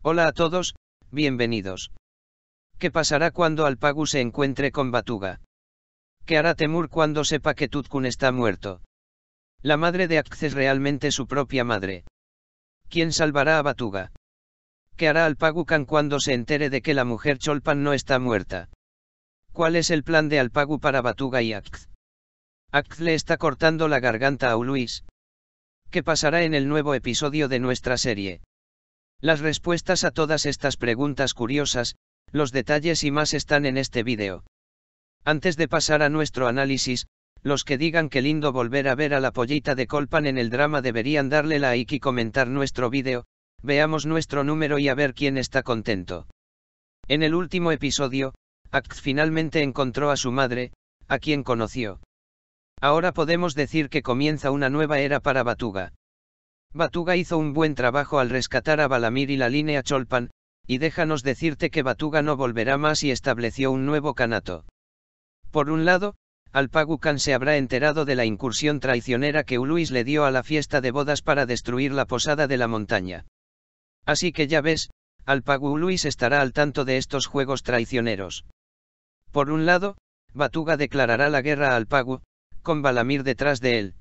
Hola a todos, bienvenidos. ¿Qué pasará cuando Alpagu se encuentre con Batuga? ¿Qué hará Temur cuando sepa que Tutkun está muerto? ¿La madre de Akz es realmente su propia madre? ¿Quién salvará a Batuga? ¿Qué hará Alpagu Khan cuando se entere de que la mujer Cholpan no está muerta? ¿Cuál es el plan de Alpagu para Batuga y Akz? Akz le está cortando la garganta a Uluis. ¿Qué pasará en el nuevo episodio de nuestra serie? Las respuestas a todas estas preguntas curiosas, los detalles y más están en este vídeo. Antes de pasar a nuestro análisis, los que digan que lindo volver a ver a la pollita de Colpan en el drama deberían darle like y comentar nuestro vídeo. Veamos nuestro número y a ver quién está contento. En el último episodio, Akz finalmente encontró a su madre, a quien conoció. Ahora podemos decir que comienza una nueva era para Batuga. Batuga hizo un buen trabajo al rescatar a Balamir y la línea Cholpan, y déjanos decirte que Batuga no volverá más y estableció un nuevo kanato. Por un lado, Alpagu Khan se habrá enterado de la incursión traicionera que Uluis le dio a la fiesta de bodas para destruir la posada de la montaña. Así que ya ves, Alpagu Uluis estará al tanto de estos juegos traicioneros. Por un lado, Batuga declarará la guerra a Alpagu, con Balamir detrás de él.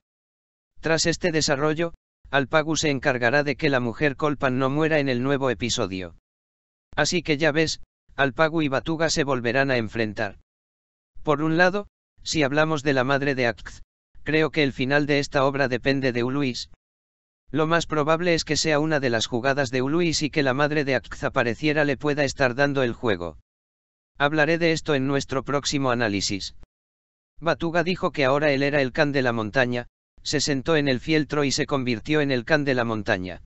Tras este desarrollo, Alpagu se encargará de que la mujer Colpan no muera en el nuevo episodio. Así que ya ves, Alpagu y Batuga se volverán a enfrentar. Por un lado, si hablamos de la madre de Akz, creo que el final de esta obra depende de Uluis. Lo más probable es que sea una de las jugadas de Uluis y que la madre de Akz apareciera le pueda estar dando el juego. Hablaré de esto en nuestro próximo análisis. Batuga dijo que ahora él era el Khan de la montaña, se sentó en el fieltro y se convirtió en el Khan de la montaña.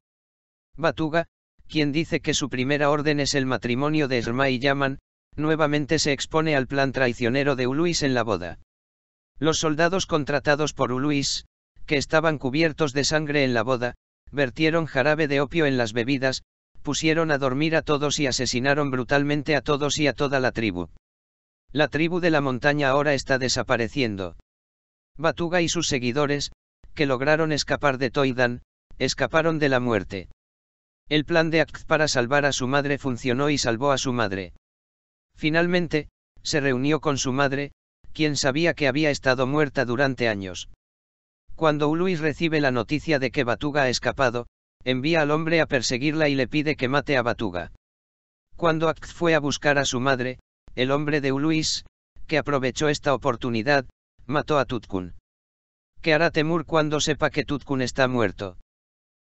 Batuga, quien dice que su primera orden es el matrimonio de Esma y Yaman, nuevamente se expone al plan traicionero de Uluis en la boda. Los soldados contratados por Uluis, que estaban cubiertos de sangre en la boda, vertieron jarabe de opio en las bebidas, pusieron a dormir a todos y asesinaron brutalmente a todos y a toda la tribu. La tribu de la montaña ahora está desapareciendo. Batuga y sus seguidores, que lograron escapar de Toidan, escaparon de la muerte. El plan de Akz para salvar a su madre funcionó y salvó a su madre. Finalmente, se reunió con su madre, quien sabía que había estado muerta durante años. Cuando Uluis recibe la noticia de que Batuga ha escapado, envía al hombre a perseguirla y le pide que mate a Batuga. Cuando Akz fue a buscar a su madre, el hombre de Uluis, que aprovechó esta oportunidad, mató a Tutkun. ¿Qué hará Temur cuando sepa que Tutkun está muerto?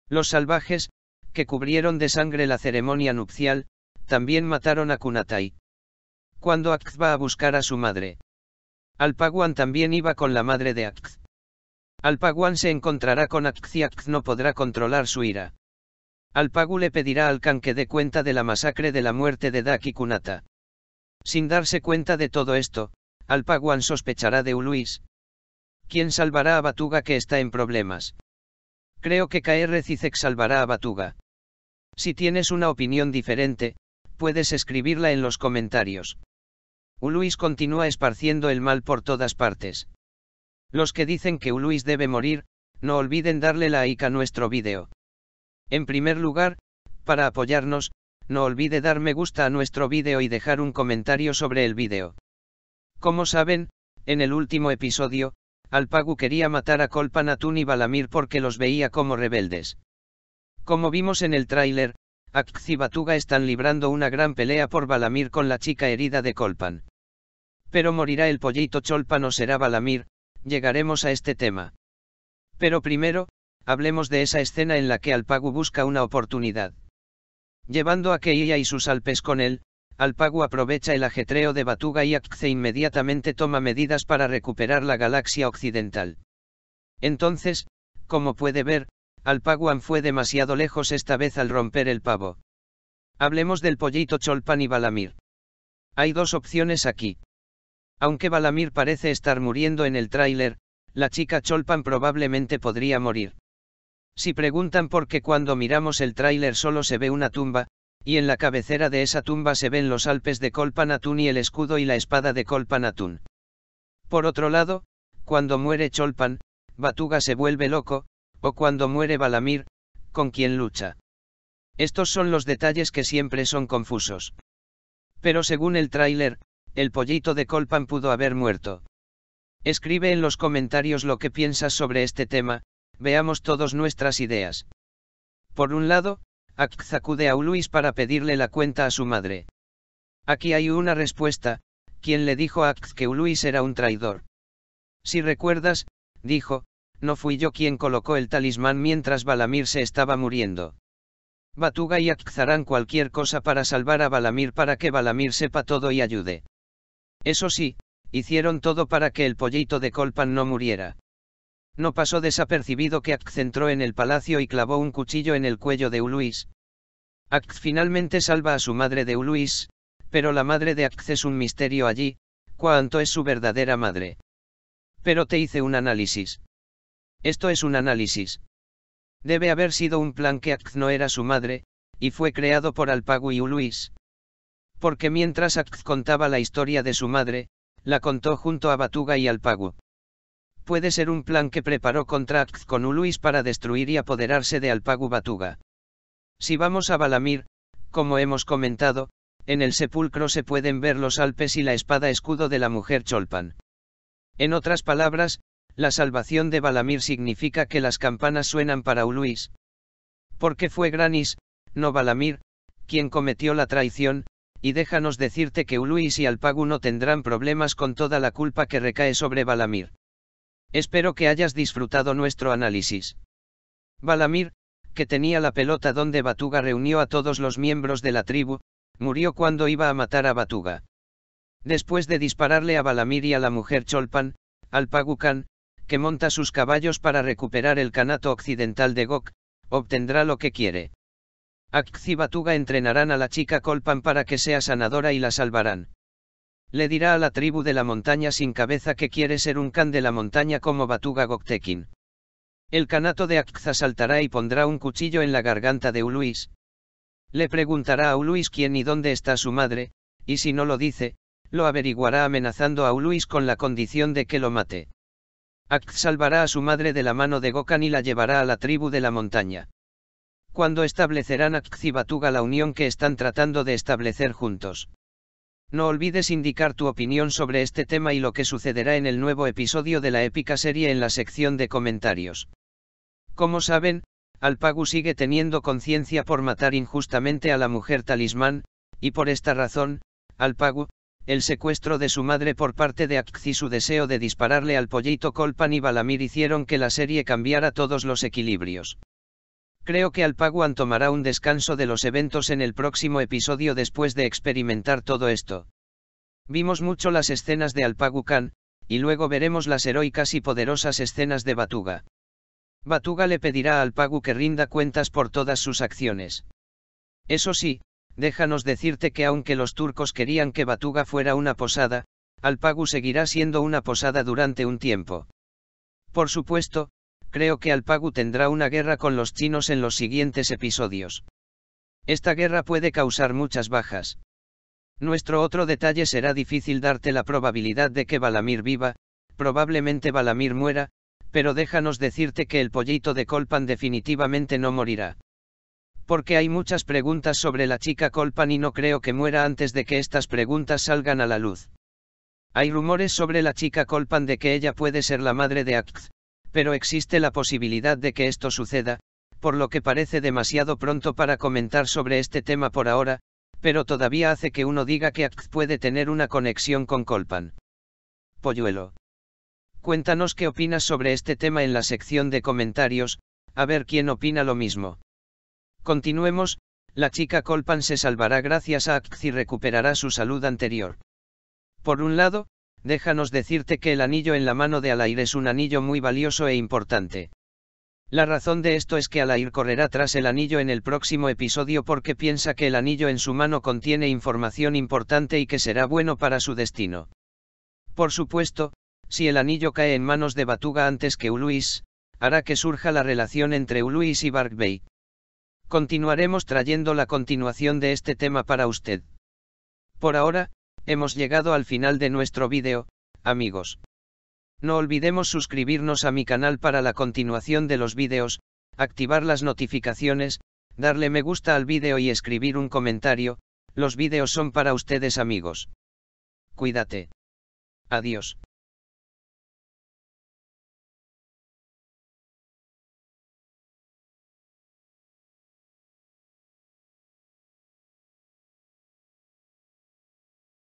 Los salvajes, que cubrieron de sangre la ceremonia nupcial, también mataron a Kunatai. Cuando Akz va a buscar a su madre. Alpaguan también iba con la madre de Akz. Alpaguan se encontrará con Akz y Akz no podrá controlar su ira. Alpagu le pedirá al Khan que dé cuenta de la masacre de la muerte de Dak y Kunata. Sin darse cuenta de todo esto, Alpaguan sospechará de Uluis. ¿Quién salvará a Batuga que está en problemas? Creo que KR Cizek salvará a Batuga. Si tienes una opinión diferente, puedes escribirla en los comentarios. Uluis continúa esparciendo el mal por todas partes. Los que dicen que Uluis debe morir, no olviden darle like a nuestro vídeo. En primer lugar, para apoyarnos, no olvide dar me gusta a nuestro vídeo y dejar un comentario sobre el vídeo. Como saben, en el último episodio, Alpagu quería matar a Colpan, Atun y Balamir porque los veía como rebeldes. Como vimos en el tráiler, Akz y Batuga están librando una gran pelea por Balamir con la chica herida de Colpan. Pero morirá el pollito Cholpan o será Balamir, llegaremos a este tema. Pero primero, hablemos de esa escena en la que Alpagu busca una oportunidad. Llevando a Keia y sus Alpes con él, Alpagu aprovecha el ajetreo de Batuga y Akz inmediatamente toma medidas para recuperar la galaxia occidental. Entonces, como puede ver, Alpaguan fue demasiado lejos esta vez al romper el pavo. Hablemos del pollito Cholpan y Balamir. Hay dos opciones aquí. Aunque Balamir parece estar muriendo en el tráiler, la chica Cholpan probablemente podría morir. Si preguntan por qué cuando miramos el tráiler solo se ve una tumba, y en la cabecera de esa tumba se ven los Alpes de Colpan Atun y el escudo y la espada de Colpan Atun. Por otro lado, cuando muere Cholpan, Batuga se vuelve loco, o cuando muere Balamir, con quien lucha. Estos son los detalles que siempre son confusos. Pero según el tráiler, el pollito de Colpan pudo haber muerto. Escribe en los comentarios lo que piensas sobre este tema, veamos todos nuestras ideas. Por un lado, Akz acude a Uluis para pedirle la cuenta a su madre. Aquí hay una respuesta, quien le dijo a Akz que Uluis era un traidor. Si recuerdas, dijo, no fui yo quien colocó el talismán mientras Valamir se estaba muriendo. Batuga y Akz harán cualquier cosa para salvar a Valamir para que Valamir sepa todo y ayude. Eso sí, hicieron todo para que el pollito de Colpan no muriera. No pasó desapercibido que Akz entró en el palacio y clavó un cuchillo en el cuello de Uluis. Akz finalmente salva a su madre de Uluis, pero la madre de Akz es un misterio allí, cuánto es su verdadera madre. Pero te hice un análisis. Esto es un análisis. Debe haber sido un plan que Akz no era su madre, y fue creado por Alpagu y Uluis. Porque mientras Akz contaba la historia de su madre, la contó junto a Batuga y Alpagu. Puede ser un plan que preparó contra Akz con Uluis para destruir y apoderarse de Alpagu Batuga. Si vamos a Valamir, como hemos comentado, en el sepulcro se pueden ver los Alpes y la espada escudo de la mujer Cholpan. En otras palabras, la salvación de Valamir significa que las campanas suenan para Uluis. Porque fue Granis, no Valamir, quien cometió la traición, y déjanos decirte que Uluis y Alpagu no tendrán problemas con toda la culpa que recae sobre Valamir. Espero que hayas disfrutado nuestro análisis. Valamir, que tenía la pelota donde Batuga reunió a todos los miembros de la tribu, murió cuando iba a matar a Batuga. Después de dispararle a Valamir y a la mujer Cholpan, Alpagu Khan, que monta sus caballos para recuperar el Kanato occidental de Gok, obtendrá lo que quiere. Akz y Batuga entrenarán a la chica Colpan para que sea sanadora y la salvarán. Le dirá a la tribu de la montaña sin cabeza que quiere ser un Khan de la montaña como Batuga Goktekin. El Kanato de Akz saltará y pondrá un cuchillo en la garganta de Uluis. Le preguntará a Uluis quién y dónde está su madre, y si no lo dice, lo averiguará amenazando a Uluis con la condición de que lo mate. Akz salvará a su madre de la mano de Gokhan y la llevará a la tribu de la montaña. Cuando establecerán Akz y Batuga la unión que están tratando de establecer juntos. No olvides indicar tu opinión sobre este tema y lo que sucederá en el nuevo episodio de la épica serie en la sección de comentarios. Como saben, Alpagu sigue teniendo conciencia por matar injustamente a la mujer talismán, y por esta razón, Alpagu, el secuestro de su madre por parte de Akz y su deseo de dispararle al pollito Colpan y Valamir hicieron que la serie cambiara todos los equilibrios. Creo que Alpagu tomará un descanso de los eventos en el próximo episodio después de experimentar todo esto. Vimos mucho las escenas de Alpagu Khan, y luego veremos las heroicas y poderosas escenas de Batuga. Batuga le pedirá a Alpagu que rinda cuentas por todas sus acciones. Eso sí, déjanos decirte que aunque los turcos querían que Batuga fuera una posada, Alpagu seguirá siendo una posada durante un tiempo. Por supuesto, creo que Alpagu tendrá una guerra con los chinos en los siguientes episodios. Esta guerra puede causar muchas bajas. Nuestro otro detalle será difícil darte la probabilidad de que Valamir viva, probablemente Valamir muera, pero déjanos decirte que el pollito de Colpan definitivamente no morirá. Porque hay muchas preguntas sobre la chica Colpan y no creo que muera antes de que estas preguntas salgan a la luz. Hay rumores sobre la chica Colpan de que ella puede ser la madre de Akz, pero existe la posibilidad de que esto suceda, por lo que parece demasiado pronto para comentar sobre este tema por ahora, pero todavía hace que uno diga que Akz puede tener una conexión con Colpan. Polluelo. Cuéntanos qué opinas sobre este tema en la sección de comentarios, a ver quién opina lo mismo. Continuemos, la chica Colpan se salvará gracias a Akz y recuperará su salud anterior. Por un lado, déjanos decirte que el anillo en la mano de Alair es un anillo muy valioso e importante. La razón de esto es que Alair correrá tras el anillo en el próximo episodio porque piensa que el anillo en su mano contiene información importante y que será bueno para su destino. Por supuesto, si el anillo cae en manos de Batuga antes que Uluis, hará que surja la relación entre Uluis y Barkbey. Continuaremos trayendo la continuación de este tema para usted. Por ahora, hemos llegado al final de nuestro vídeo, amigos. No olvidemos suscribirnos a mi canal para la continuación de los vídeos, activar las notificaciones, darle me gusta al vídeo y escribir un comentario. Los vídeos son para ustedes amigos. Cuídate. Adiós.